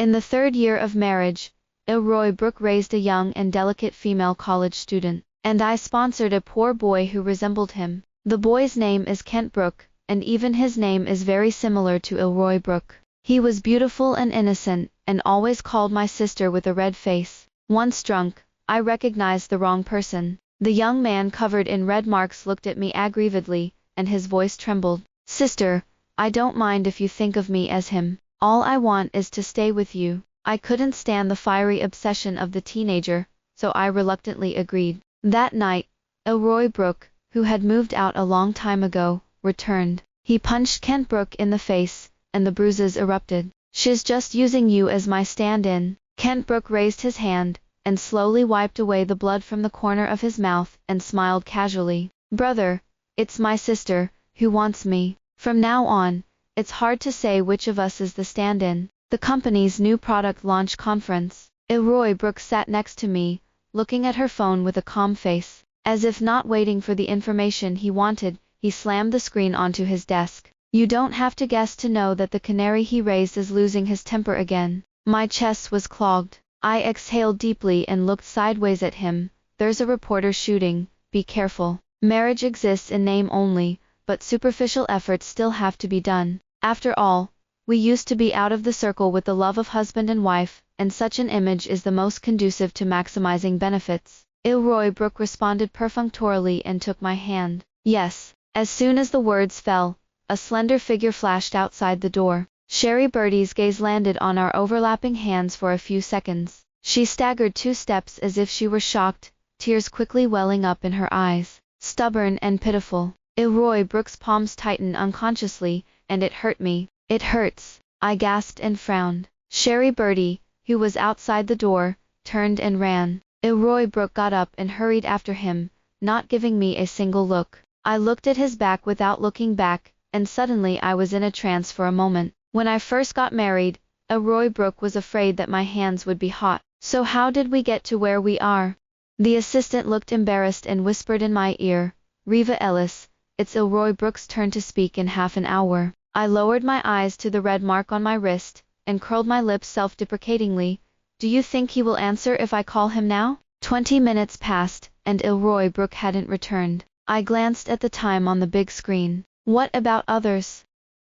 In the 3rd year of marriage, Elroy Brook raised a young and delicate female college student, and I sponsored a poor boy who resembled him. The boy's name is Kent Brook, and even his name is very similar to Elroy Brook. He was beautiful and innocent, and always called my sister with a red face. Once drunk, I recognized the wrong person. The young man covered in red marks looked at me aggrievedly, and his voice trembled. Sister, I don't mind if you think of me as him. All I want is to stay with you. I couldn't stand the fiery obsession of the teenager, so I reluctantly agreed. That night, Elroy Brook, who had moved out a long time ago, returned. He punched Kent Brook in the face, and the bruises erupted. She's just using you as my stand-in. Kent Brook raised his hand, and slowly wiped away the blood from the corner of his mouth, and smiled casually. Brother, it's my sister, who wants me. From now on, it's hard to say which of us is the stand-in. The company's new product launch conference. Elroy Brook sat next to me, looking at her phone with a calm face. As if not waiting for the information he wanted, he slammed the screen onto his desk. You don't have to guess to know that the canary he raised is losing his temper again. My chest was clogged. I exhaled deeply and looked sideways at him. There's a reporter shooting, be careful. Marriage exists in name only, but superficial efforts still have to be done. After all, we used to be out of the circle with the love of husband and wife, and such an image is the most conducive to maximizing benefits. Elroy Brook responded perfunctorily and took my hand. Yes. As soon as the words fell, a slender figure flashed outside the door. Sherry Birdie's gaze landed on our overlapping hands for a few seconds. She staggered 2 steps as if she were shocked, tears quickly welling up in her eyes. Stubborn and pitiful. Elroy Brook's palms tightened unconsciously, and it hurt me. It hurts, I gasped and frowned. Sherry Birdie, who was outside the door, turned and ran. Elroy Brook got up and hurried after him, not giving me a single look. I looked at his back without looking back, and suddenly I was in a trance for a moment. When I first got married, Elroy Brook was afraid that my hands would be hot. So how did we get to where we are? The assistant looked embarrassed and whispered in my ear, Reva Ellis, it's Elroy Brook's turn to speak in half an hour. I lowered my eyes to the red mark on my wrist, and curled my lips self-deprecatingly. Do you think he will answer if I call him now? 20 minutes passed, and Elroy Brook hadn't returned. I glanced at the time on the big screen. What about others?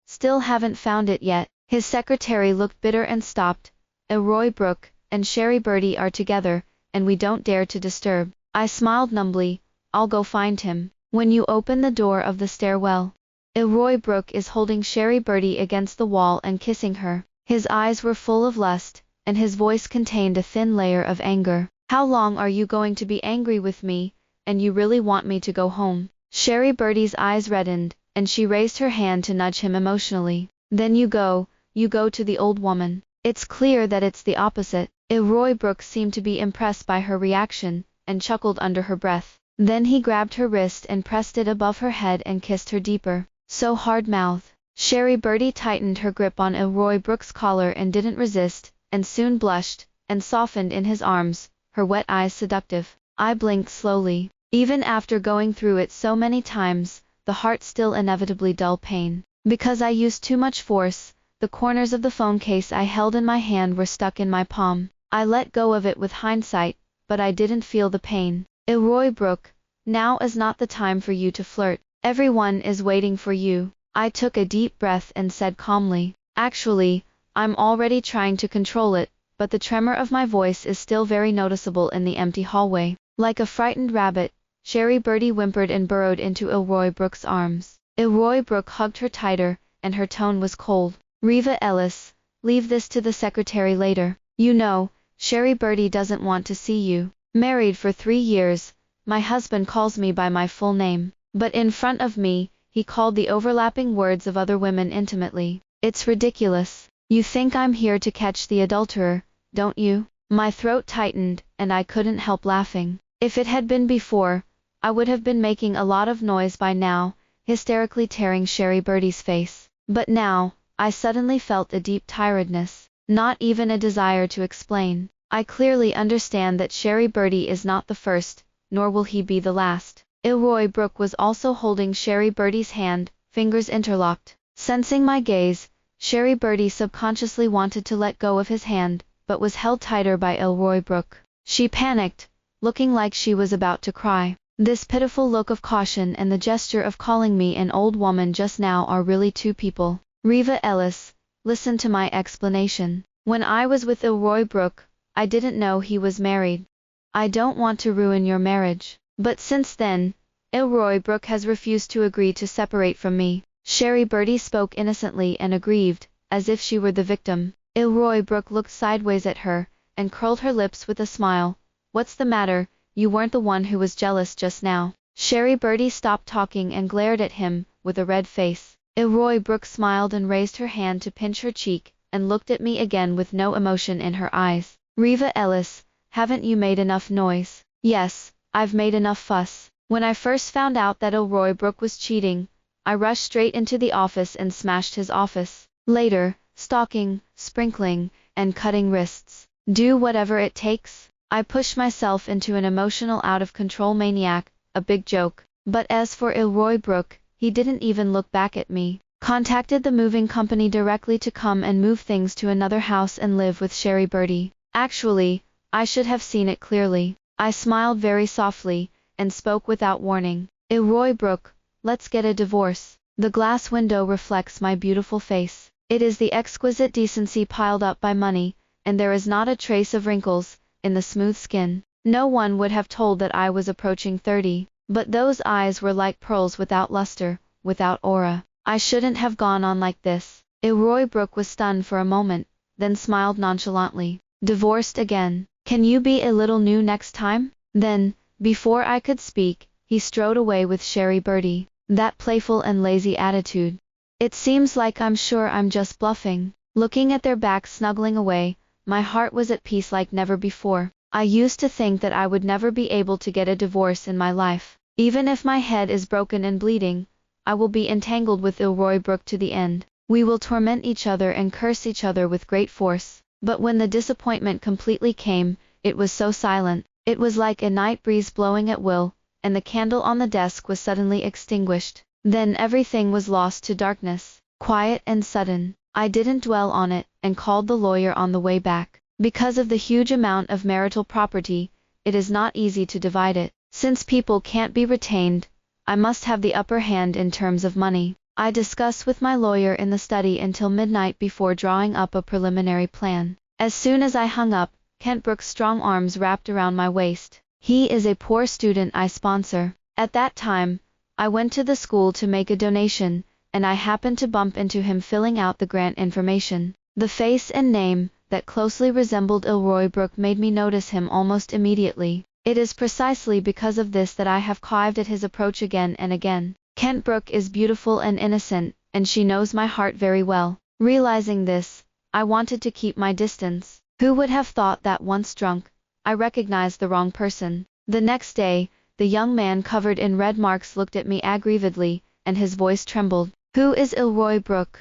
Still haven't found it yet. His secretary looked bitter and stopped. Elroy Brook and Sherry Birdie are together, and we don't dare to disturb. I smiled numbly. I'll go find him. When you open the door of the stairwell, Elroy Brook is holding Sherry Birdie against the wall and kissing her. His eyes were full of lust, and his voice contained a thin layer of anger. How long are you going to be angry with me, and you really want me to go home? Sherry Birdie's eyes reddened, and she raised her hand to nudge him emotionally. Then you go to the old woman. It's clear that it's the opposite. Elroy Brook seemed to be impressed by her reaction, and chuckled under her breath. Then he grabbed her wrist and pressed it above her head and kissed her deeper. So hard-mouthed. Sherry Birdie tightened her grip on Elroy Brook's collar and didn't resist, and soon blushed, and softened in his arms, her wet eyes seductive. I blinked slowly. Even after going through it so many times, the heart still inevitably dull pain. Because I used too much force, the corners of the phone case I held in my hand were stuck in my palm. I let go of it with hindsight, but I didn't feel the pain. Elroy Brook, now is not the time for you to flirt. Everyone is waiting for you. I took a deep breath and said calmly. Actually, I'm already trying to control it, but the tremor of my voice is still very noticeable in the empty hallway. Like a frightened rabbit, Sherry Birdie whimpered and burrowed into Elroy Brook's arms. Elroy Brook hugged her tighter, and her tone was cold. Reva Ellis, leave this to the secretary later. You know, Sherry Birdie doesn't want to see you. Married for 3 years, my husband calls me by my full name. But in front of me, he called the overlapping words of other women intimately. It's ridiculous. You think I'm here to catch the adulterer, don't you? My throat tightened, and I couldn't help laughing. If it had been before, I would have been making a lot of noise by now, hysterically tearing Sherry Birdie's face. But now, I suddenly felt a deep tiredness, not even a desire to explain. I clearly understand that Sherry Birdie is not the first, nor will he be the last. Elroy Brook was also holding Sherry Birdie's hand, fingers interlocked. Sensing my gaze, Sherry Birdie subconsciously wanted to let go of his hand, but was held tighter by Elroy Brook. She panicked, looking like she was about to cry. This pitiful look of caution and the gesture of calling me an old woman just now are really two people. Reva Ellis, listen to my explanation. When I was with Elroy Brook, I didn't know he was married. I don't want to ruin your marriage. But since then, Elroy Brook has refused to agree to separate from me. Sherry Birdie spoke innocently and aggrieved, as if she were the victim. Elroy Brook looked sideways at her, and curled her lips with a smile. What's the matter? You weren't the one who was jealous just now. Sherry Birdie stopped talking and glared at him, with a red face. Elroy Brook smiled and raised her hand to pinch her cheek, and looked at me again with no emotion in her eyes. Reva Ellis, haven't you made enough noise? Yes, I've made enough fuss. When I first found out that Elroy Brook was cheating, I rushed straight into the office and smashed his office. Later, stalking, sprinkling, and cutting wrists. Do whatever it takes. I pushed myself into an emotional out-of-control maniac, a big joke. But as for Elroy Brook, he didn't even look back at me. Contacted the moving company directly to come and move things to another house and live with Sherry Birdie. Actually, I should have seen it clearly. I smiled very softly, and spoke without warning. Elroy Brook, let's get a divorce. The glass window reflects my beautiful face. It is the exquisite decency piled up by money, and there is not a trace of wrinkles in the smooth skin. No one would have told that I was approaching 30, but those eyes were like pearls without luster, without aura. I shouldn't have gone on like this. Elroy Brook was stunned for a moment, then smiled nonchalantly. Divorced again. Can you be a little new next time? Then, before I could speak, he strode away with Sherry Birdie. That playful and lazy attitude. It seems like I'm sure I'm just bluffing. Looking at their backs snuggling away, my heart was at peace like never before. I used to think that I would never be able to get a divorce in my life. Even if my head is broken and bleeding, I will be entangled with Elroy Brook to the end. We will torment each other and curse each other with great force. But when the disappointment completely came, it was so silent. It was like a night breeze blowing at will, and the candle on the desk was suddenly extinguished. Then everything was lost to darkness, quiet and sudden. I didn't dwell on it, and called the lawyer on the way back. Because of the huge amount of marital property, it is not easy to divide it. Since people can't be retained, I must have the upper hand in terms of money. I discussed with my lawyer in the study until midnight before drawing up a preliminary plan. As soon as I hung up, Kent Brook's strong arms wrapped around my waist. He is a poor student I sponsor. At that time, I went to the school to make a donation, and I happened to bump into him filling out the grant information. The face and name that closely resembled Elroy Brook made me notice him almost immediately. It is precisely because of this that I have caved at his approach again and again. Kent Brook is beautiful and innocent, and she knows my heart very well. Realizing this, I wanted to keep my distance. Who would have thought that once drunk, I recognized the wrong person? The next day, the young man covered in red marks looked at me aggrievedly, and his voice trembled. Who is Elroy Brook?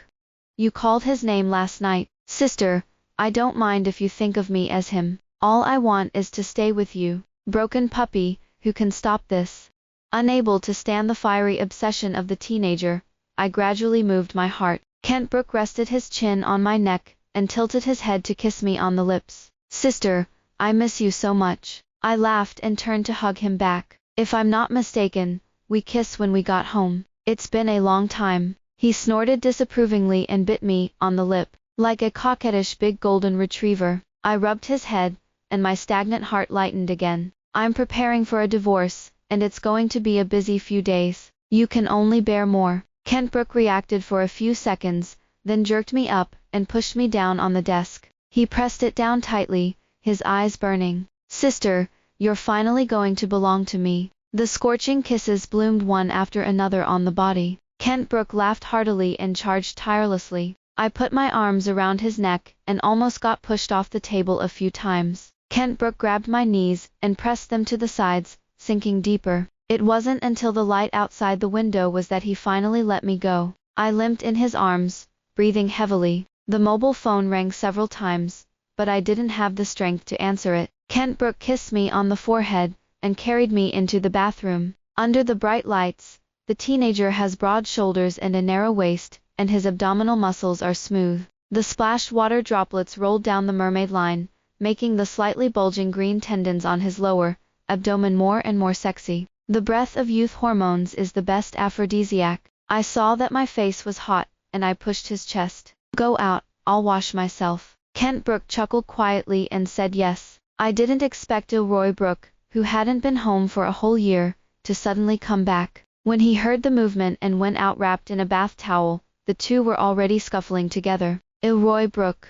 You called his name last night. Sister, I don't mind if you think of me as him. All I want is to stay with you. Broken puppy, who can stop this? Unable to stand the fiery obsession of the teenager, I gradually moved my heart. Kent Brook rested his chin on my neck, and tilted his head to kiss me on the lips. Sister, I miss you so much. I laughed and turned to hug him back. If I'm not mistaken, we kissed when we got home. It's been a long time. He snorted disapprovingly and bit me on the lip, like a coquettish big golden retriever. I rubbed his head, and my stagnant heart lightened again. I'm preparing for a divorce, and it's going to be a busy few days. You can only bear more. Kent Brook reacted for a few seconds, then jerked me up and pushed me down on the desk. He pressed it down tightly, his eyes burning. Sister, you're finally going to belong to me. The scorching kisses bloomed one after another on the body. Kent Brook laughed heartily and charged tirelessly. I put my arms around his neck and almost got pushed off the table a few times. Kent Brook grabbed my knees and pressed them to the sides, sinking deeper. It wasn't until the light outside the window was that he finally let me go. I limped in his arms, breathing heavily. The mobile phone rang several times, but I didn't have the strength to answer it. Kent Brook kissed me on the forehead and carried me into the bathroom. Under the bright lights, the teenager has broad shoulders and a narrow waist, and his abdominal muscles are smooth. The splashed water droplets rolled down the mermaid line, making the slightly bulging green tendons on his lower abdomen more and more sexy. The breath of youth hormones is the best aphrodisiac. I saw that my face was hot, and I pushed his chest. Go out, I'll wash myself. Kent Brook chuckled quietly and said yes. I didn't expect Elroy Brook, who hadn't been home for a whole year, to suddenly come back. When he heard the movement and went out wrapped in a bath towel, the two were already scuffling together. Elroy Brook.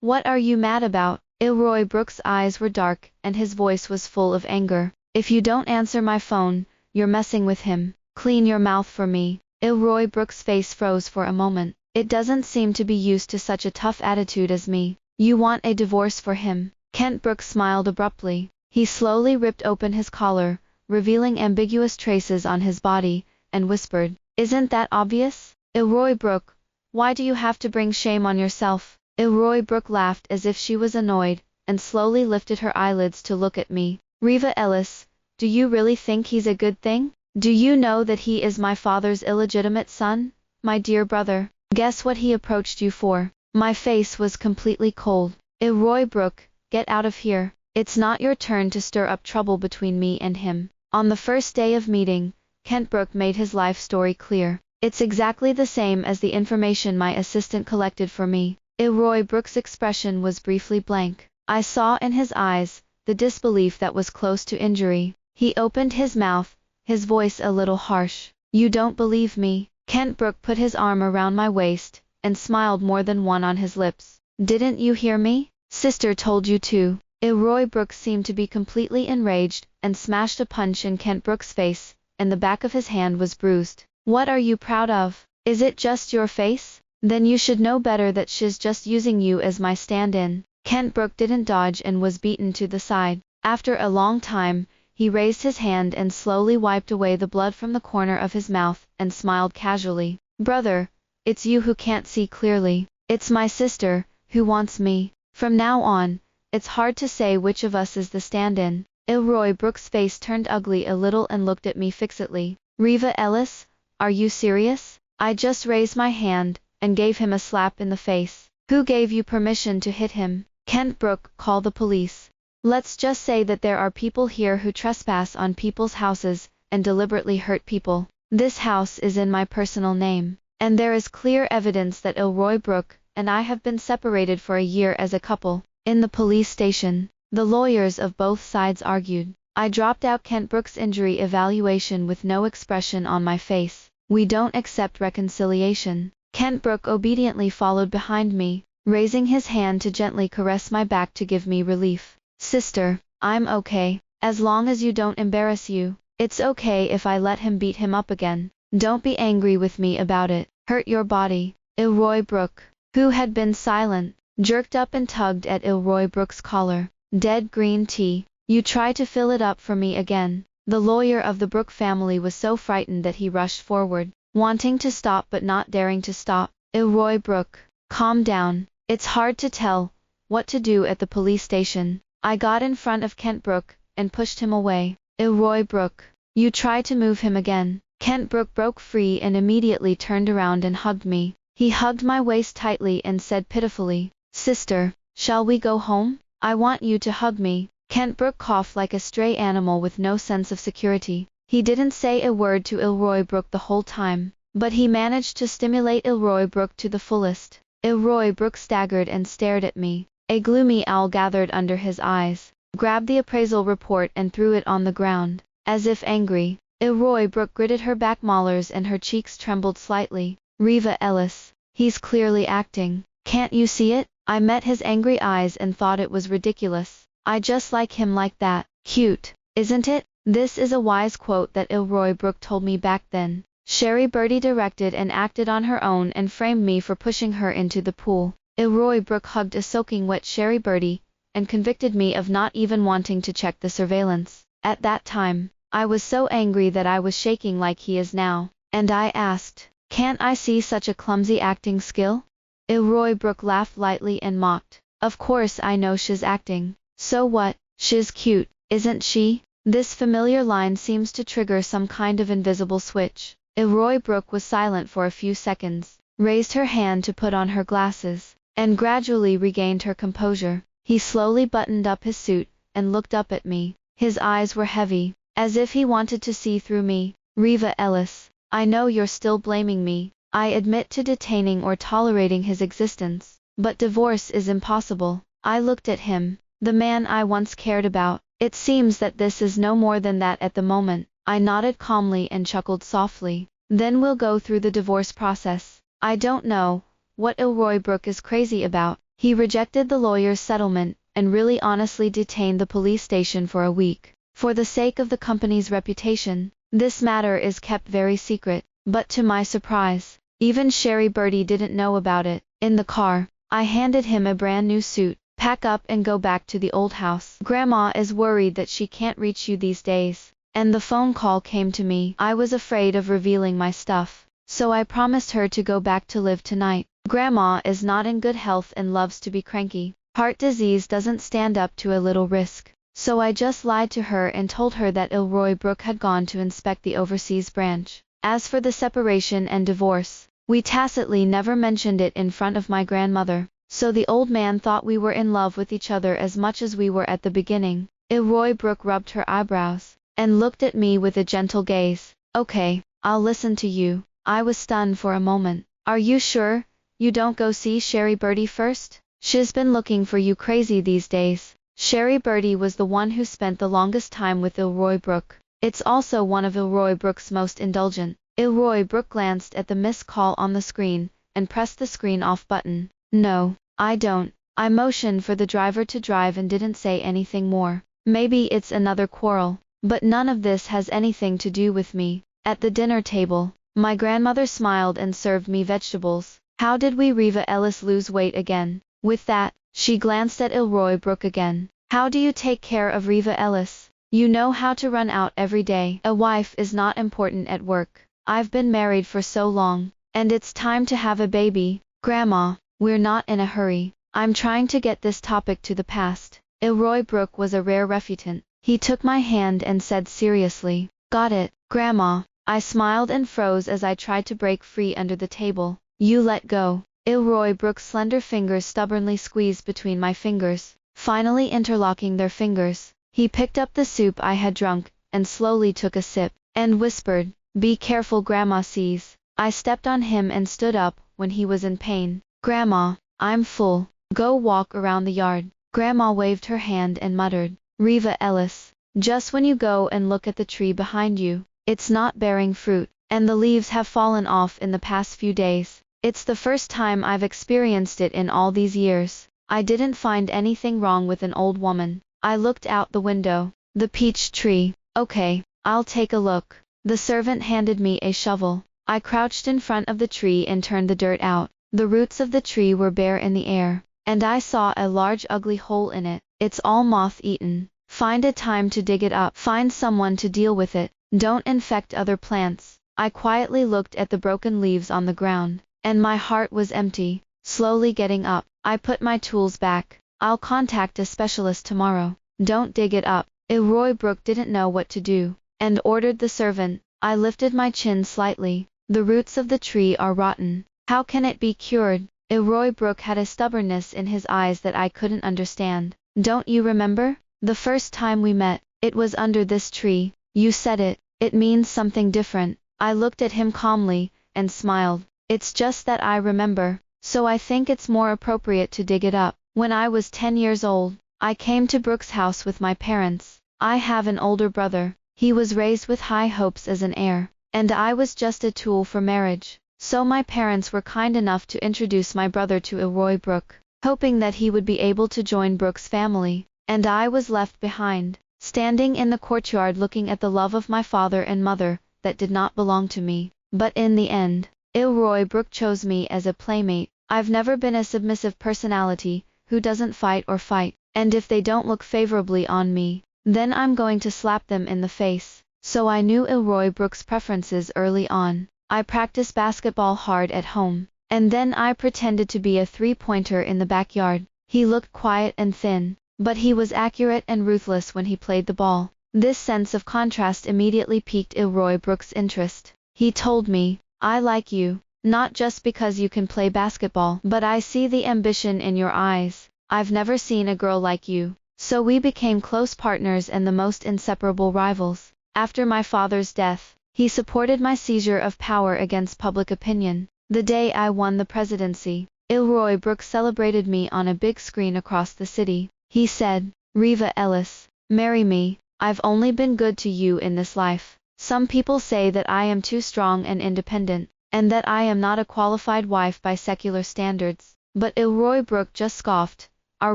What are you mad about? Elroy Brook's eyes were dark, and his voice was full of anger. If you don't answer my phone, you're messing with him. Clean your mouth for me. Elroy Brook's face froze for a moment. It doesn't seem to be used to such a tough attitude as me. You want a divorce for him? Kent Brook smiled abruptly. He slowly ripped open his collar, revealing ambiguous traces on his body, and whispered, Isn't that obvious? Elroy Brook, why do you have to bring shame on yourself? Elroy Brook laughed as if she was annoyed, and slowly lifted her eyelids to look at me. Reva Ellis, do you really think he's a good thing? Do you know that he is my father's illegitimate son? My dear brother, guess what he approached you for? My face was completely cold. Elroy Brook, get out of here. It's not your turn to stir up trouble between me and him. On the first day of meeting, Kent Brook made his life story clear. It's exactly the same as the information my assistant collected for me. Elroy Brook's expression was briefly blank. I saw in his eyes the disbelief that was close to injury. He opened his mouth, his voice a little harsh. You don't believe me? Kent Brook put his arm around my waist, and smiled more than one on his lips. Didn't you hear me? Sister told you to. Elroy Brook seemed to be completely enraged, and smashed a punch in Kent Brook's face, and the back of his hand was bruised. What are you proud of? Is it just your face? Then you should know better that she's just using you as my stand-in. Kent Brook didn't dodge and was beaten to the side. After a long time, he raised his hand and slowly wiped away the blood from the corner of his mouth, and smiled casually. Brother, it's you who can't see clearly. It's my sister, who wants me. From now on, it's hard to say which of us is the stand-in. Elroy Brook's face turned ugly a little and looked at me fixedly. Reva Ellis, are you serious? I just raised my hand, and gave him a slap in the face. Who gave you permission to hit him? Kent Brook, call the police. Let's just say that there are people here who trespass on people's houses, and deliberately hurt people. This house is in my personal name, and there is clear evidence that Elroy Brook and I have been separated for a year as a couple. In the police station, the lawyers of both sides argued. I dropped out Kent Brook's injury evaluation with no expression on my face. We don't accept reconciliation. Kent Brook obediently followed behind me, raising his hand to gently caress my back to give me relief. Sister, I'm okay, as long as you don't embarrass you. It's okay if I let him beat him up again. Don't be angry with me about it. Hurt your body. Elroy Brook, who had been silent, jerked up and tugged at Elroy Brook's collar. Dead green tea. You try to fill it up for me again. The lawyer of the Brook family was so frightened that he rushed forward, wanting to stop but not daring to stop. Elroy Brook, calm down. It's hard to tell what to do at the police station. I got in front of Kent Brook and pushed him away. Elroy Brook, you try to move him again. Kent Brook broke free and immediately turned around and hugged me. He hugged my waist tightly and said pitifully, Sister, shall we go home? I want you to hug me. Kent Brook coughed like a stray animal with no sense of security. He didn't say a word to Elroy Brook the whole time, but he managed to stimulate Elroy Brook to the fullest. Elroy Brook staggered and stared at me. A gloomy owl gathered under his eyes, grabbed the appraisal report and threw it on the ground. As if angry, Elroy Brook gritted her back molars and her cheeks trembled slightly. Reva Ellis, he's clearly acting. Can't you see it? I met his angry eyes and thought it was ridiculous. I just like him like that. Cute, isn't it? This is a wise quote that Elroy Brook told me back then. Sherry Birdie directed and acted on her own and framed me for pushing her into the pool. Elroy Brook hugged a soaking wet Sherry Birdie, and convicted me of not even wanting to check the surveillance. At that time, I was so angry that I was shaking like he is now, and I asked, can't I see such a clumsy acting skill? Elroy Brook laughed lightly and mocked. Of course I know she's acting. So what? She's cute, isn't she? This familiar line seems to trigger some kind of invisible switch. Elroy Brook was silent for a few seconds, raised her hand to put on her glasses, and gradually regained her composure. He slowly buttoned up his suit, and looked up at me. His eyes were heavy, as if he wanted to see through me. Riva Ellis, I know you're still blaming me. I admit to detaining or tolerating his existence, but divorce is impossible. I looked at him, the man I once cared about. It seems that this is no more than that at the moment. I nodded calmly and chuckled softly. Then we'll go through the divorce process. I don't know what Elroy Brook is crazy about. He rejected the lawyer's settlement, and really honestly detained the police station for a week. For the sake of the company's reputation, this matter is kept very secret. But to my surprise, even Sherry Birdie didn't know about it. In the car, I handed him a brand new suit. Pack up and go back to the old house. Grandma is worried that she can't reach you these days. And the phone call came to me. I was afraid of revealing my stuff, so I promised her to go back to live tonight. Grandma is not in good health and loves to be cranky. Heart disease doesn't stand up to a little risk. So I just lied to her and told her that Elroy Brook had gone to inspect the overseas branch. As for the separation and divorce, we tacitly never mentioned it in front of my grandmother. So the old man thought we were in love with each other as much as we were at the beginning. Elroy Brook rubbed her eyebrows, and looked at me with a gentle gaze. Okay, I'll listen to you. I was stunned for a moment. Are you sure you don't go see Sherry Birdie first? She's been looking for you crazy these days. Sherry Birdie was the one who spent the longest time with Elroy Brook. It's also one of Elroy Brook's most indulgent. Elroy Brook glanced at the missed call on the screen, and pressed the screen off button. No, I don't. I motioned for the driver to drive and didn't say anything more. Maybe it's another quarrel, but none of this has anything to do with me. At the dinner table, my grandmother smiled and served me vegetables. How did we Riva Ellis lose weight again? With that, she glanced at Elroy Brook again. How do you take care of Riva Ellis? You know how to run out every day. A wife is not important at work. I've been married for so long, and it's time to have a baby. Grandma, we're not in a hurry. I'm trying to get this topic to the past. Elroy Brook was a rare refutant. He took my hand and said seriously, got it, Grandma. I smiled and froze as I tried to break free under the table. You let go. Elroy Brook's slender fingers stubbornly squeezed between my fingers, finally interlocking their fingers. He picked up the soup I had drunk, and slowly took a sip, and whispered, be careful, Grandma sees. I stepped on him and stood up when he was in pain. Grandma, I'm full. Go walk around the yard. Grandma waved her hand and muttered, Riva Ellis, just when you go and look at the tree behind you, it's not bearing fruit, and the leaves have fallen off in the past few days. It's the first time I've experienced it in all these years. I didn't find anything wrong with an old woman. I looked out the window. The peach tree. Okay, I'll take a look. The servant handed me a shovel. I crouched in front of the tree and turned the dirt out. The roots of the tree were bare in the air, and I saw a large ugly hole in it. It's all moth-eaten. Find a time to dig it up. Find someone to deal with it. Don't infect other plants. I quietly looked at the broken leaves on the ground, and my heart was empty. Slowly getting up, I put my tools back. I'll contact a specialist tomorrow. Don't dig it up. Elroy Brook didn't know what to do, and ordered the servant. I lifted my chin slightly. The roots of the tree are rotten. How can it be cured? Elroy Brook had a stubbornness in his eyes that I couldn't understand. Don't you remember? The first time we met, it was under this tree. You said it. It means something different. I looked at him calmly, and smiled. It's just that I remember, so I think it's more appropriate to dig it up. When I was 10 years old, I came to Brook's house with my parents. I have an older brother. He was raised with high hopes as an heir, and I was just a tool for marriage. So my parents were kind enough to introduce my brother to Elroy Brook, hoping that he would be able to join Brook's family, and I was left behind, standing in the courtyard looking at the love of my father and mother that did not belong to me. But in the end, Elroy Brook chose me as a playmate. I've never been a submissive personality who doesn't fight or fight, and if they don't look favorably on me, then I'm going to slap them in the face. So I knew Elroy Brook's preferences early on. I practiced basketball hard at home, and then I pretended to be a three-pointer in the backyard. He looked quiet and thin, but he was accurate and ruthless when he played the ball. This sense of contrast immediately piqued Elroy Brook's interest. He told me, I like you. Not just because you can play basketball, but I see the ambition in your eyes. I've never seen a girl like you. So we became close partners and the most inseparable rivals. After my father's death, he supported my seizure of power against public opinion. The day I won the presidency, Elroy Brook celebrated me on a big screen across the city. He said, "Reva Ellis, marry me. I've only been good to you in this life. Some people say that I am too strong and independent, and that I am not a qualified wife by secular standards." But Elroy Brook just scoffed. Our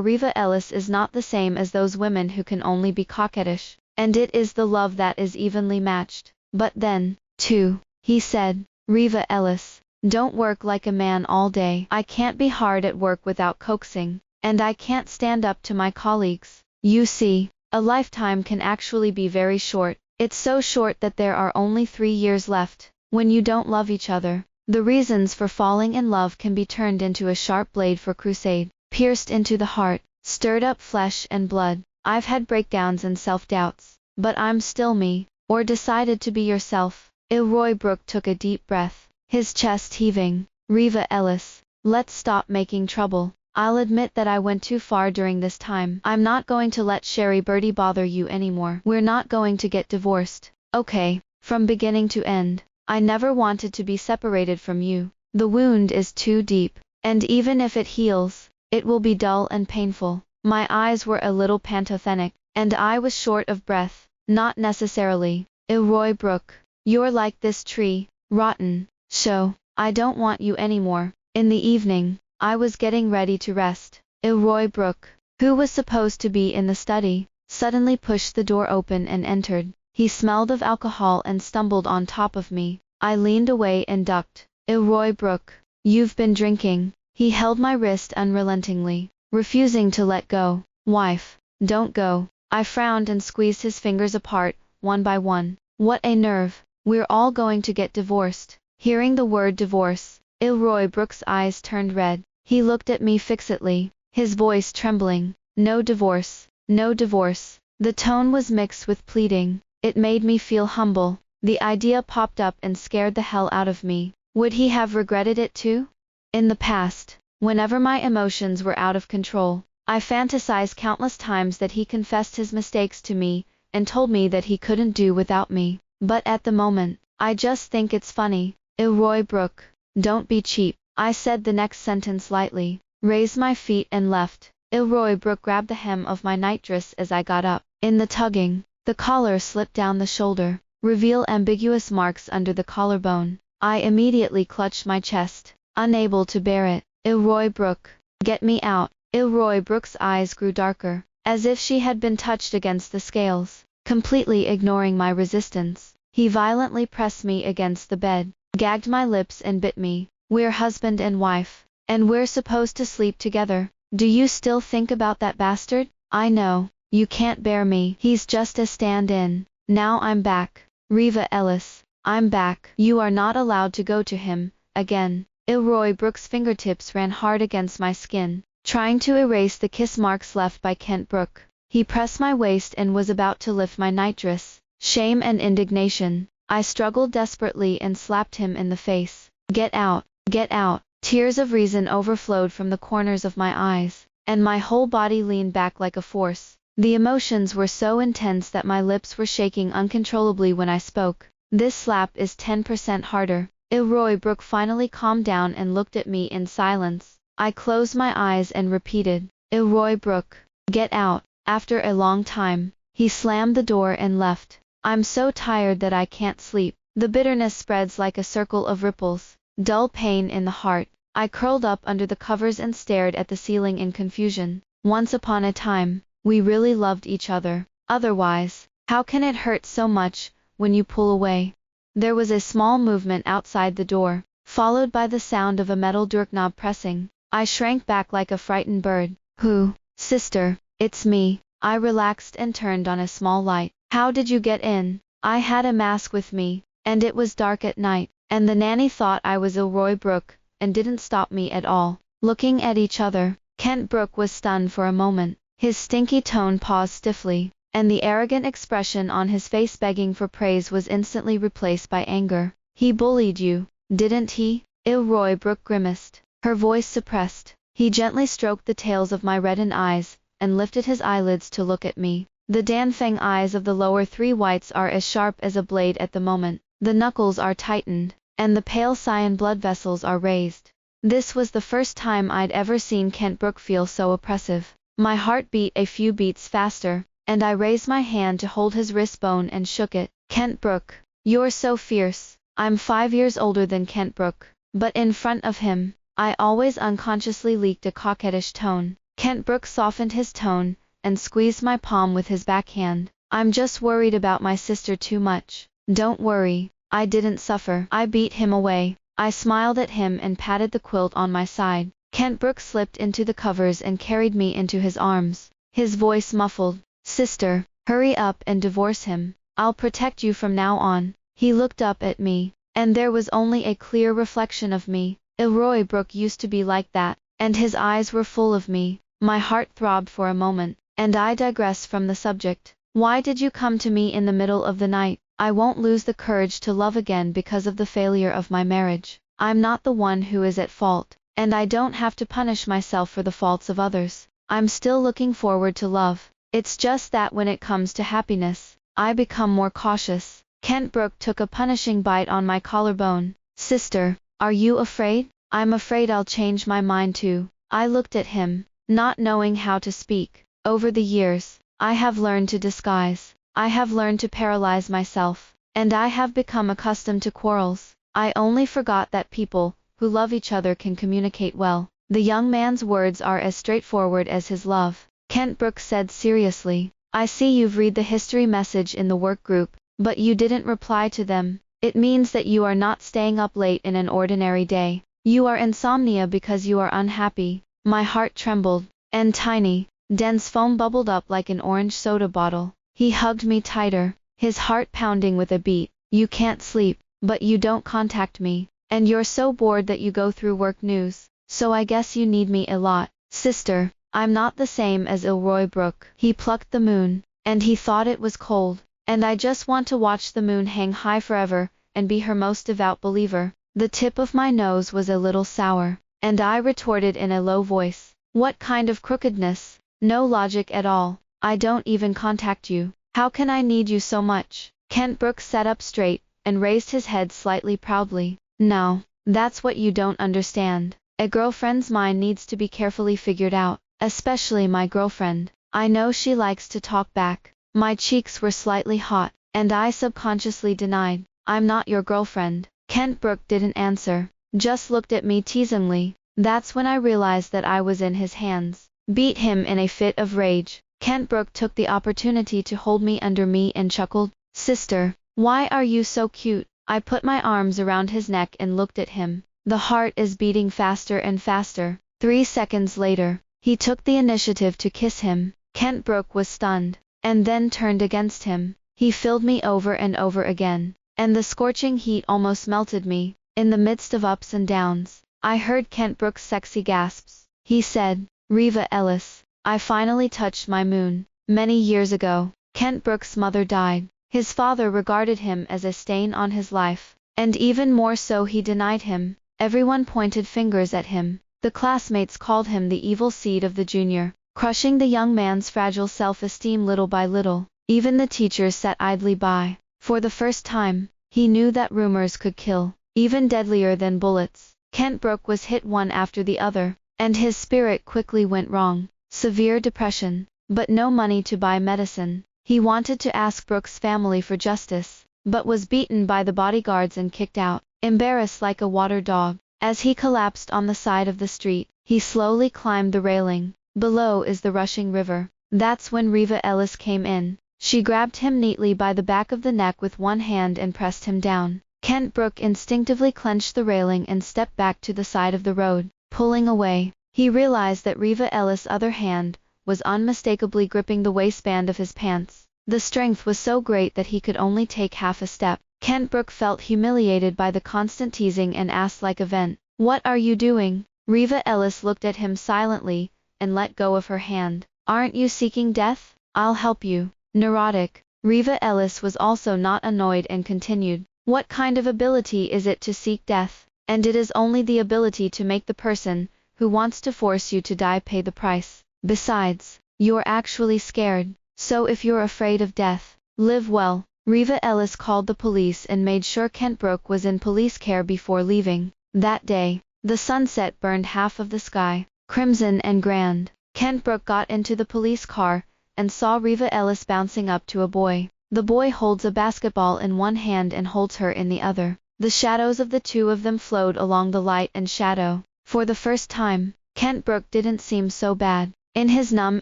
Reva Ellis is not the same as those women who can only be coquettish, and it is the love that is evenly matched. But then, too, he said, "Reva Ellis, don't work like a man all day. I can't be hard at work without coaxing, and I can't stand up to my colleagues. You see, a lifetime can actually be very short. It's so short that there are only 3 years left. When you don't love each other, the reasons for falling in love can be turned into a sharp blade for crusade, pierced into the heart, stirred up flesh and blood. I've had breakdowns and self-doubts, but I'm still me." Or decided to be yourself. Elroy Brook took a deep breath, his chest heaving. "Reva Ellis, let's stop making trouble. I'll admit that I went too far during this time. I'm not going to let Sherry Birdie bother you anymore. We're not going to get divorced, okay? From beginning to end, I never wanted to be separated from you. The wound is too deep, and even if it heals, it will be dull and painful." My eyes were a little pantothenic, and I was short of breath. "Not necessarily, Elroy Brook. You're like this tree, rotten. So, I don't want you anymore." In the evening, I was getting ready to rest. Elroy Brook, who was supposed to be in the study, suddenly pushed the door open and entered. He smelled of alcohol and stumbled on top of me. I leaned away and ducked. "Elroy Brook, you've been drinking." He held my wrist unrelentingly, refusing to let go. "Wife, don't go." I frowned and squeezed his fingers apart, one by one. "What a nerve. We're all going to get divorced." Hearing the word divorce, Elroy Brook's eyes turned red. He looked at me fixedly, his voice trembling. "No divorce, no divorce." The tone was mixed with pleading. It made me feel humble. The idea popped up and scared the hell out of me. Would he have regretted it too? In the past, whenever my emotions were out of control, I fantasized countless times that he confessed his mistakes to me, and told me that he couldn't do without me. But at the moment, I just think it's funny. "Elroy Brook, don't be cheap." I said the next sentence lightly, raised my feet and left. Elroy Brook grabbed the hem of my nightdress as I got up. In the tugging, the collar slipped down the shoulder, reveal ambiguous marks under the collarbone. I immediately clutched my chest, unable to bear it. "Elroy Brook, get me out." Elroy Brook's eyes grew darker, as if she had been touched against the scales. Completely ignoring my resistance, he violently pressed me against the bed, gagged my lips and bit me. "We're husband and wife, and we're supposed to sleep together. Do you still think about that bastard? I know, you can't bear me. He's just a stand-in. Now I'm back. Reva Ellis, I'm back. You are not allowed to go to him again." Elroy Brook's fingertips ran hard against my skin, trying to erase the kiss marks left by Kent Brook. He pressed my waist and was about to lift my nightdress. Shame and indignation. I struggled desperately and slapped him in the face. "Get out, get out." Tears of reason overflowed from the corners of my eyes, and my whole body leaned back like a force. The emotions were so intense that my lips were shaking uncontrollably when I spoke. "This slap is 10% harder." Elroy Brook finally calmed down and looked at me in silence. I closed my eyes and repeated, "Elroy Brook, get out." After a long time, he slammed the door and left. I'm so tired that I can't sleep. The bitterness spreads like a circle of ripples. Dull pain in the heart. I curled up under the covers and stared at the ceiling in confusion. Once upon a time, we really loved each other. Otherwise, how can it hurt so much when you pull away? There was a small movement outside the door, followed by the sound of a metal doorknob pressing. I shrank back like a frightened bird. "Who?" "Sister, it's me." I relaxed and turned on a small light. "How did you get in?" I had a mask with me, and it was dark at night, and the nanny thought I was Elroy Brook, and didn't stop me at all. Looking at each other, Kent Brook was stunned for a moment. His stinky tone paused stiffly, and the arrogant expression on his face begging for praise was instantly replaced by anger. "He bullied you, didn't he?" Elroy Brook grimaced, her voice suppressed. He gently stroked the tails of my reddened eyes, and lifted his eyelids to look at me. The Danfeng eyes of the lower three whites are as sharp as a blade at the moment. The knuckles are tightened, and the pale cyan blood vessels are raised. This was the first time I'd ever seen Kent Brook feel so oppressive. My heart beat a few beats faster, and I raised my hand to hold his wrist bone and shook it. Kent Brook, you're so fierce. I'm 5 years older than Kent Brook, but in front of him, I always unconsciously leaked a coquettish tone. Kent Brook softened his tone, and squeezed my palm with his backhand. I'm just worried about my sister too much. Don't worry, I didn't suffer. I beat him away. I smiled at him and patted the quilt on my side. Kent Brook slipped into the covers and carried me into his arms. His voice muffled. Sister, hurry up and divorce him. I'll protect you from now on. He looked up at me, and there was only a clear reflection of me. Elroy Brook used to be like that, and his eyes were full of me. My heart throbbed for a moment, and I digressed from the subject. Why did you come to me in the middle of the night? I won't lose the courage to love again because of the failure of my marriage. I'm not the one who is at fault, and I don't have to punish myself for the faults of others. I'm still looking forward to love. It's just that when it comes to happiness, I become more cautious. Kent Brook took a punishing bite on my collarbone. Sister, are you afraid? I'm afraid I'll change my mind too. I looked at him, not knowing how to speak. Over the years, I have learned to disguise. I have learned to paralyze myself, and I have become accustomed to quarrels. I only forgot that people who love each other can communicate well. The young man's words are as straightforward as his love. Kent Brook said seriously, I see you've read the history message in the work group, but you didn't reply to them. It means that you are not staying up late in an ordinary day. You are insomnia because you are unhappy. My heart trembled, and tiny, dense foam bubbled up like an orange soda bottle. He hugged me tighter, his heart pounding with a beat. You can't sleep, but you don't contact me, and you're so bored that you go through work news, so I guess you need me a lot. Sister, I'm not the same as Elroy Brook. He plucked the moon, and he thought it was cold, and I just want to watch the moon hang high forever, and be her most devout believer. The tip of my nose was a little sour, and I retorted in a low voice, what kind of crookedness? No logic at all. I don't even contact you. How can I need you so much? Kent Brook sat up straight, and raised his head slightly proudly. Now, that's what you don't understand. A girlfriend's mind needs to be carefully figured out, especially my girlfriend. I know she likes to talk back. My cheeks were slightly hot, and I subconsciously denied, I'm not your girlfriend. Kent Brook didn't answer, just looked at me teasingly. That's when I realized that I was in his hands. Beat him in a fit of rage. Kent Brook took the opportunity to hold me under me and chuckled, Sister, why are you so cute? I put my arms around his neck and looked at him. The heart is beating faster and faster. 3 seconds later, he took the initiative to kiss him. Kent Brook was stunned, and then turned against him. He filled me over and over again, and the scorching heat almost melted me. In the midst of ups and downs, I heard Kent Brook's sexy gasps. He said, Riva Ellis, I finally touched my moon. Many years ago, Kent Brook's mother died. His father regarded him as a stain on his life, and even more so he denied him. Everyone pointed fingers at him. The classmates called him the evil seed of the junior, crushing the young man's fragile self-esteem little by little. Even the teachers sat idly by. For the first time, he knew that rumors could kill, even deadlier than bullets. Kent Brook was hit one after the other, and his spirit quickly went wrong. Severe depression, but no money to buy medicine. He wanted to ask Brook's family for justice, but was beaten by the bodyguards and kicked out, embarrassed like a water dog. As he collapsed on the side of the street, he slowly climbed the railing. Below is the rushing river. That's when Riva Ellis came in. She grabbed him neatly by the back of the neck with one hand and pressed him down. Kent Brook instinctively clenched the railing and stepped back to the side of the road, pulling away. He realized that Riva Ellis' other hand was unmistakably gripping the waistband of his pants. The strength was so great that he could only take half a step. Kent Brook felt humiliated by the constant teasing and asked like a vent, What are you doing? Riva Ellis looked at him silently, and let go of her hand. Aren't you seeking death? I'll help you. Neurotic. Riva Ellis was also not annoyed and continued, What kind of ability is it to seek death? and it is only the ability to make the person who wants to force you to die pay the price. Besides, you're actually scared. So if you're afraid of death, live well. Riva Ellis called the police and made sure Kent Brook was in police care before leaving. That day, the sunset burned half of the sky, crimson and grand. Kent Brook got into the police car and saw Riva Ellis bouncing up to a boy. The boy holds a basketball in one hand and holds her in the other. The shadows of the two of them flowed along the light and shadow. For the first time, Kent Brook didn't seem so bad. In his numb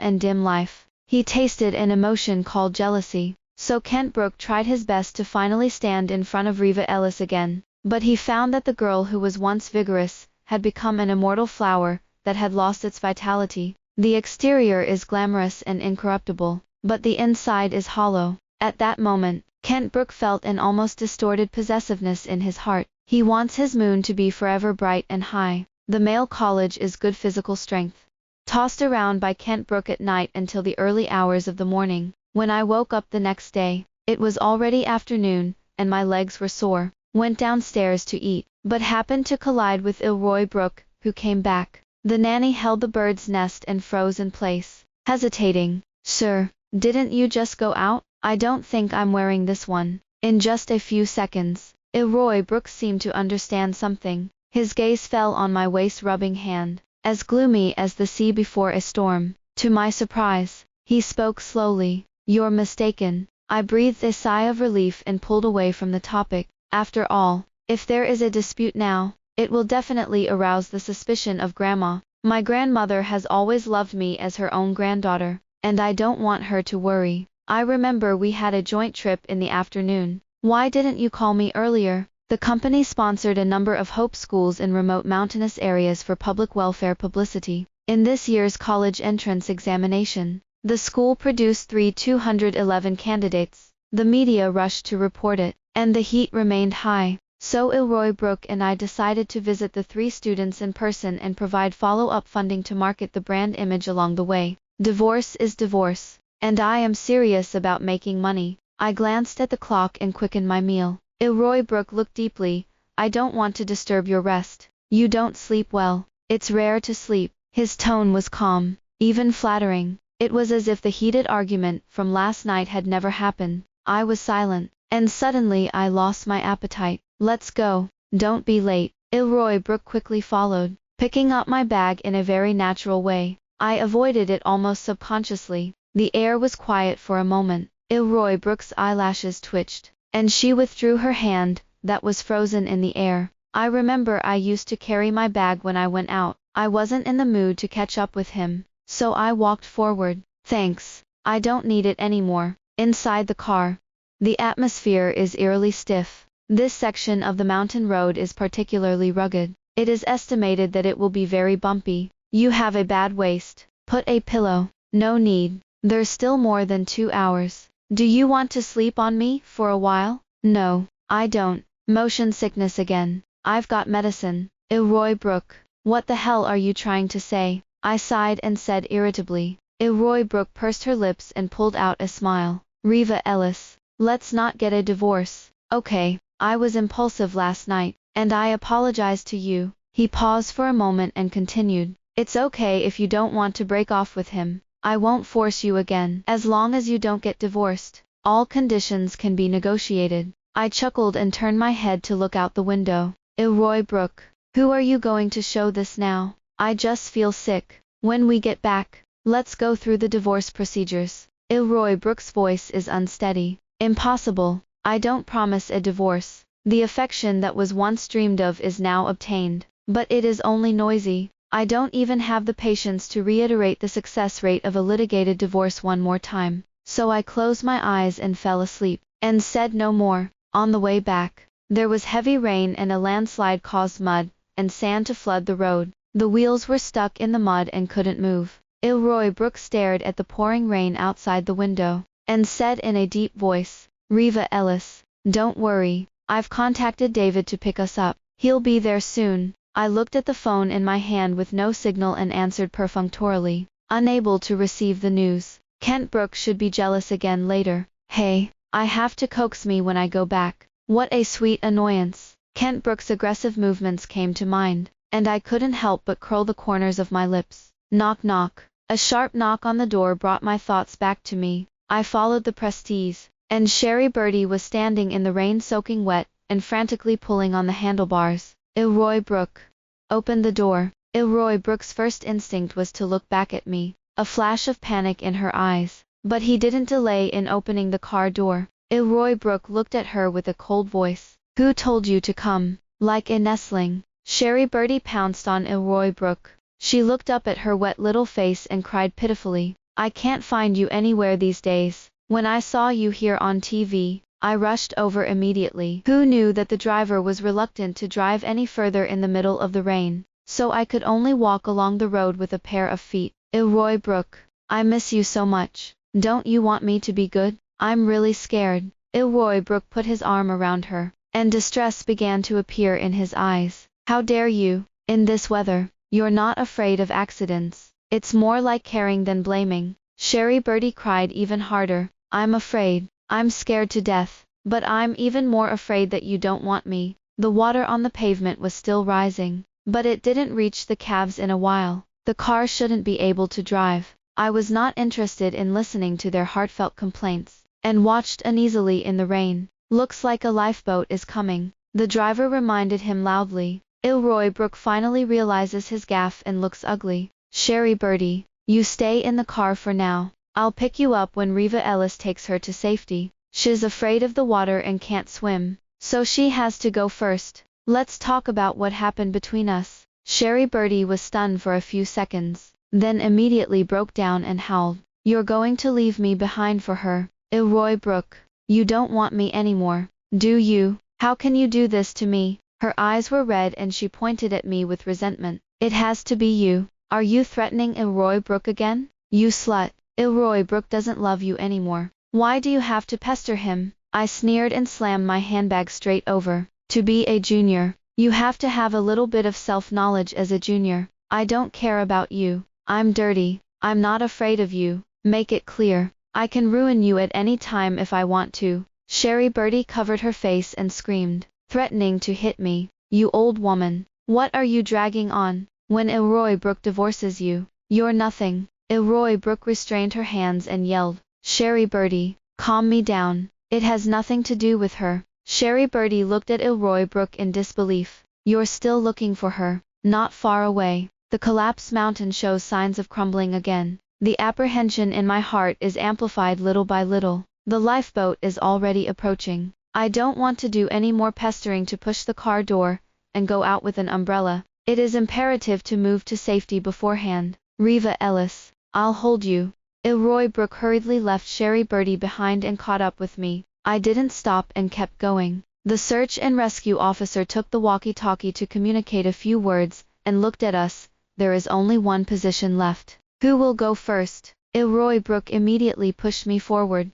and dim life, he tasted an emotion called jealousy. So Kent Brook tried his best to finally stand in front of Riva Ellis again. But he found that the girl who was once vigorous had become an immortal flower that had lost its vitality. The exterior is glamorous and incorruptible, but the inside is hollow. At that moment, Kent Brook felt an almost distorted possessiveness in his heart. He wants his moon to be forever bright and high. The male college is good physical strength. Tossed around by Kent Brook at night until the early hours of the morning. When I woke up the next day, it was already afternoon, and my legs were sore. Went downstairs to eat, but happened to collide with Elroy Brook, who came back. The nanny held the bird's nest and froze in place, hesitating. Sir, didn't you just go out? I don't think I'm wearing this one. In just a few seconds, Elroy Brook seemed to understand something. His gaze fell on my waist-rubbing hand, as gloomy as the sea before a storm. To my surprise, he spoke slowly. You're mistaken. I breathed a sigh of relief and pulled away from the topic. After all, if there is a dispute now, it will definitely arouse the suspicion of Grandma. My grandmother has always loved me as her own granddaughter, and I don't want her to worry. I remember we had a joint trip in the afternoon. Why didn't you call me earlier? The company sponsored a number of Hope schools in remote mountainous areas for public welfare publicity. In this year's college entrance examination, the school produced 211 candidates. The media rushed to report it, and the heat remained high. So Elroy Brook and I decided to visit the 3 students in person and provide follow-up funding to market the brand image along the way. Divorce is divorce, and I am serious about making money. I glanced at the clock and quickened my meal. Elroy Brook looked deeply. I don't want to disturb your rest. You don't sleep well. It's rare to sleep. His tone was calm, even flattering. It was as if the heated argument from last night had never happened. I was silent, and suddenly I lost my appetite. Let's go. Don't be late. Elroy Brook quickly followed, picking up my bag in a very natural way. I avoided it almost subconsciously. The air was quiet for a moment. Elroy Brook's eyelashes twitched, and she withdrew her hand, that was frozen in the air. I remember I used to carry my bag when I went out. I wasn't in the mood to catch up with him, so I walked forward. Thanks, I don't need it anymore. Inside the car, the atmosphere is eerily stiff. This section of the mountain road is particularly rugged. It is estimated that it will be very bumpy. You have a bad waist. Put a pillow. No need. There's still more than 2 hours. Do you want to sleep on me for a while? No, I don't. Motion sickness again. I've got medicine. Elroy Brook, what the hell are you trying to say? I sighed and said irritably. Elroy Brook pursed her lips and pulled out a smile. Riva Ellis, let's not get a divorce. Okay, I was impulsive last night, and I apologize to you. He paused for a moment and continued. It's okay if you don't want to break off with him. I won't force you again. As long as you don't get divorced, all conditions can be negotiated. I chuckled and turned my head to look out the window. Elroy Brook, who are you going to show this now? I just feel sick. When we get back, let's go through the divorce procedures. Elroy Brook's voice is unsteady. Impossible. I don't promise a divorce. The affection that was once dreamed of is now obtained, but it is only noisy. I don't even have the patience to reiterate the success rate of a litigated divorce one more time. So I closed my eyes and fell asleep, and said no more. On the way back, there was heavy rain and a landslide caused mud and sand to flood the road. The wheels were stuck in the mud and couldn't move. Elroy Brook stared at the pouring rain outside the window, and said in a deep voice, Riva Ellis, don't worry, I've contacted David to pick us up. He'll be there soon. I looked at the phone in my hand with no signal and answered perfunctorily, unable to receive the news. Kent Brook should be jealous again later. Hey, I have to coax me when I go back. What a sweet annoyance. Kent Brook's aggressive movements came to mind, and I couldn't help but curl the corners of my lips. Knock knock. A sharp knock on the door brought my thoughts back to me. I followed the prestige, and Sherry Birdie was standing in the rain soaking wet, and frantically pulling on the handlebars. Elroy Brook. Opened the door. Elroy Brook's first instinct was to look back at me, a flash of panic in her eyes. But he didn't delay in opening the car door. Elroy Brook looked at her with a cold voice. Who told you to come? Like a nestling, Sherry Birdie pounced on Elroy Brook. She looked up at her wet little face and cried pitifully. I can't find you anywhere these days. When I saw you here on TV, I rushed over immediately. Who knew that the driver was reluctant to drive any further in the middle of the rain, so I could only walk along the road with a pair of feet. Elroy Brook, I miss you so much. Don't you want me to be good? I'm really scared. Elroy Brook put his arm around her, and distress began to appear in his eyes. How dare you? In this weather, you're not afraid of accidents. It's more like caring than blaming. Sherry Birdie cried even harder. I'm afraid. I'm scared to death. But I'm even more afraid that you don't want me. The water on the pavement was still rising, but it didn't reach the calves in a while. The car shouldn't be able to drive. I was not interested in listening to their heartfelt complaints, and watched uneasily in the rain. Looks like a lifeboat is coming, the driver reminded him loudly. Elroy Brook finally realizes his gaffe and looks ugly. Sherry Birdie, you stay in the car for now. I'll pick you up when Reva Ellis takes her to safety. She's afraid of the water and can't swim, so she has to go first. Let's talk about what happened between us. Sherry Birdie was stunned for a few seconds, then immediately broke down and howled. You're going to leave me behind for her. Elroy Brook, you don't want me anymore, do you? How can you do this to me? Her eyes were red and she pointed at me with resentment. It has to be you. Are you threatening Elroy Brook again? You slut. Elroy Brook doesn't love you anymore. Why do you have to pester him? I sneered and slammed my handbag straight over. To be a junior, you have to have a little bit of self-knowledge as a junior. I don't care about you. I'm dirty. I'm not afraid of you. Make it clear. I can ruin you at any time if I want to. Sherry Birdie covered her face and screamed, threatening to hit me. You old woman. What are you dragging on? When Elroy Brook divorces you, you're nothing. Elroy Brook restrained her hands and yelled, Sherry Birdie, calm me down. It has nothing to do with her. Sherry Birdie looked at Elroy Brook in disbelief. You're still looking for her. Not far away. The collapsed mountain shows signs of crumbling again. The apprehension in my heart is amplified little by little. The lifeboat is already approaching. I don't want to do any more pestering to push the car door and go out with an umbrella. It is imperative to move to safety beforehand. Reva Ellis, I'll hold you. Elroy Brook hurriedly left Sherry Birdie behind and caught up with me. I didn't stop and kept going. The search and rescue officer took the walkie-talkie to communicate a few words, and looked at us. There is only one position left. Who will go first? Elroy Brook immediately pushed me forward.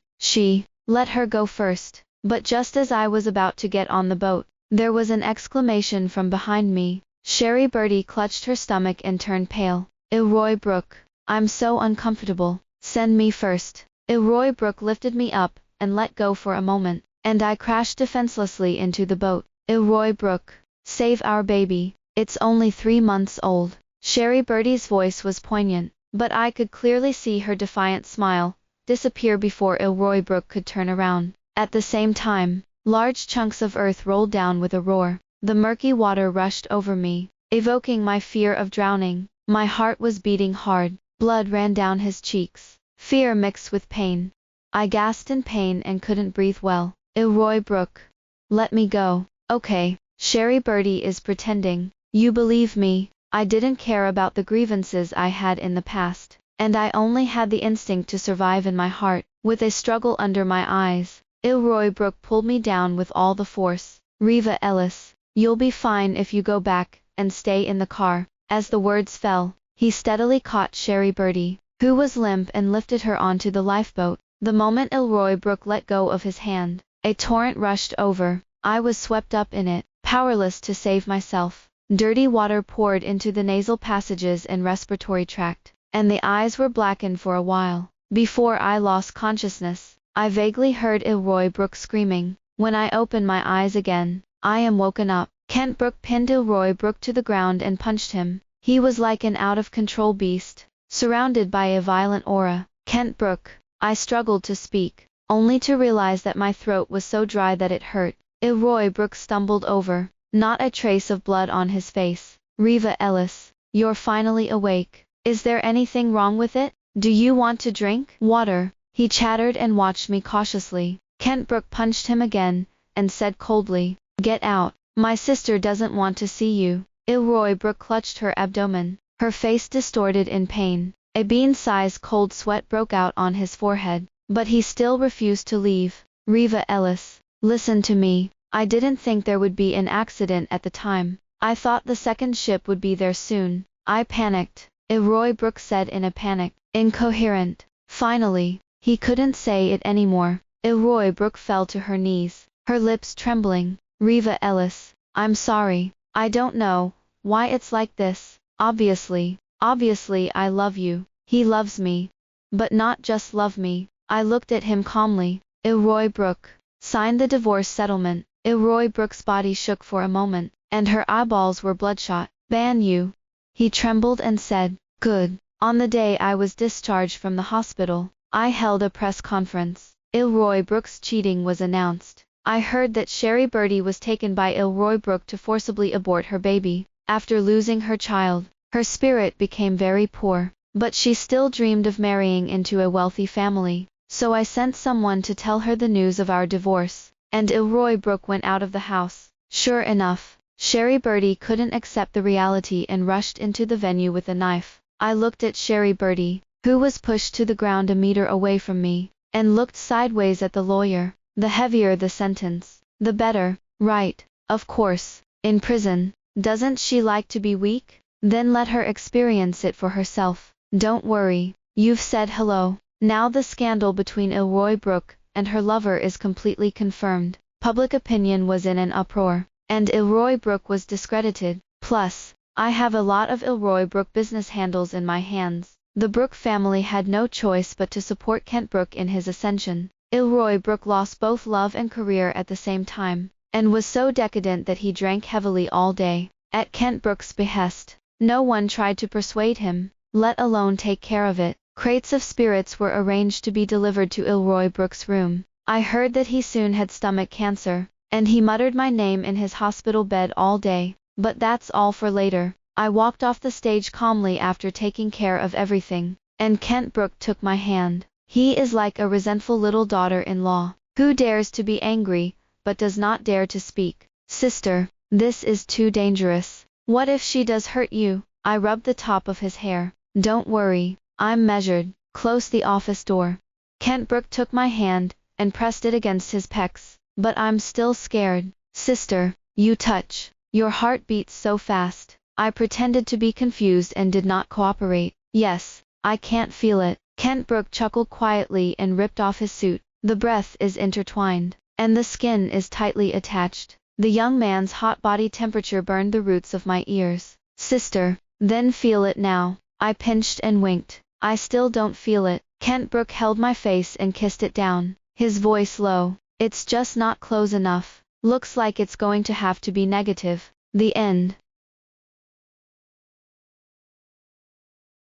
Let her go first. But just as I was about to get on the boat, there was an exclamation from behind me. Sherry Birdie clutched her stomach and turned pale. Elroy Brook, I'm so uncomfortable. Send me first. Elroy Brook lifted me up and let go for a moment, and I crashed defenselessly into the boat. Elroy Brook, save our baby. It's only 3 months old. Sherry Birdie's voice was poignant, but I could clearly see her defiant smile disappear before Elroy Brook could turn around. At the same time, large chunks of earth rolled down with a roar. The murky water rushed over me, evoking my fear of drowning. My heart was beating hard. Blood ran down his cheeks. Fear mixed with pain. I gasped in pain and couldn't breathe well. Elroy Brook, let me go. Okay, Sherry Birdie is pretending. You believe me. I didn't care about the grievances I had in the past, and I only had the instinct to survive in my heart. With a struggle under my eyes, Elroy Brook pulled me down with all the force. Reva Ellis, you'll be fine if you go back and stay in the car. As the words fell, he steadily caught Sherry Birdie, who was limp, and lifted her onto the lifeboat. The moment Elroy Brook let go of his hand, a torrent rushed over. I was swept up in it, powerless to save myself. Dirty water poured into the nasal passages and respiratory tract, and the eyes were blackened for a while. Before I lost consciousness, I vaguely heard Elroy Brook screaming. When I opened my eyes again, I am woken up. Kent Brook pinned Elroy Brook to the ground and punched him. He was like an out-of-control beast, surrounded by a violent aura. Kent Brook. I struggled to speak, only to realize that my throat was so dry that it hurt. Elroy Brook stumbled over, not a trace of blood on his face. Reva Ellis, you're finally awake. Is there anything wrong with it? Do you want to drink water? He chattered and watched me cautiously. Kent Brook punched him again, and said coldly, get out. My sister doesn't want to see you. Elroy Brook clutched her abdomen, her face distorted in pain. A bean-sized cold sweat broke out on his forehead, but he still refused to leave. Reva Ellis, listen to me. I didn't think there would be an accident at the time. I thought the second ship would be there soon. I panicked. Elroy Brook said in a panic, incoherent. Finally, he couldn't say it anymore. Elroy Brook fell to her knees, her lips trembling. Reva Ellis, I'm sorry. I don't know why it's like this. Obviously I love you. He loves me. But not just love me. I looked at him calmly. Elroy Brook, sign the divorce settlement. Elroy Brook's body shook for a moment, and her eyeballs were bloodshot. Ban you. He trembled and said, good. On the day I was discharged from the hospital, I held a press conference. Elroy Brook's cheating was announced. I heard that Sherry Birdie was taken by Elroy Brook to forcibly abort her baby. After losing her child, her spirit became very poor, but she still dreamed of marrying into a wealthy family. So I sent someone to tell her the news of our divorce, and Elroy Brook went out of the house. Sure enough, Sherry Birdie couldn't accept the reality and rushed into the venue with a knife. I looked at Sherry Birdie, who was pushed to the ground a meter away from me, and looked sideways at the lawyer. The heavier the sentence, the better, right? Of course, in prison. Doesn't she like to be weak? Then let her experience it for herself. Don't worry, you've said hello. Now the scandal between Elroy Brook and her lover is completely confirmed. Public opinion was in an uproar, and Elroy Brook was discredited. Plus, I have a lot of Elroy Brook business handles in my hands. The Brook family had no choice but to support Kent Brook in his ascension. Elroy Brook lost both love and career at the same time, and was so decadent that he drank heavily all day. At Kent Brook's behest, no one tried to persuade him, let alone take care of it. Crates of spirits were arranged to be delivered to Elroy Brook's room. I heard that he soon had stomach cancer, and he muttered my name in his hospital bed all day. But that's all for later. I walked off the stage calmly after taking care of everything, and Kent Brook took my hand. He is like a resentful little daughter-in-law, who dares to be angry, but does not dare to speak. Sister, this is too dangerous. What if she does hurt you? I rubbed the top of his hair. Don't worry, I'm measured. Close the office door. Kent Brook took my hand, and pressed it against his pecs. But I'm still scared. Sister, you touch. Your heart beats so fast. I pretended to be confused and did not cooperate. Yes, I can't feel it. Kent Brook chuckled quietly and ripped off his suit. The breath is intertwined, and the skin is tightly attached. The young man's hot body temperature burned the roots of my ears. Sister, then feel it now. I pinched and winked. I still don't feel it. Kent Brook held my face and kissed it down, his voice low. It's just not close enough. Looks like it's going to have to be negative. The end.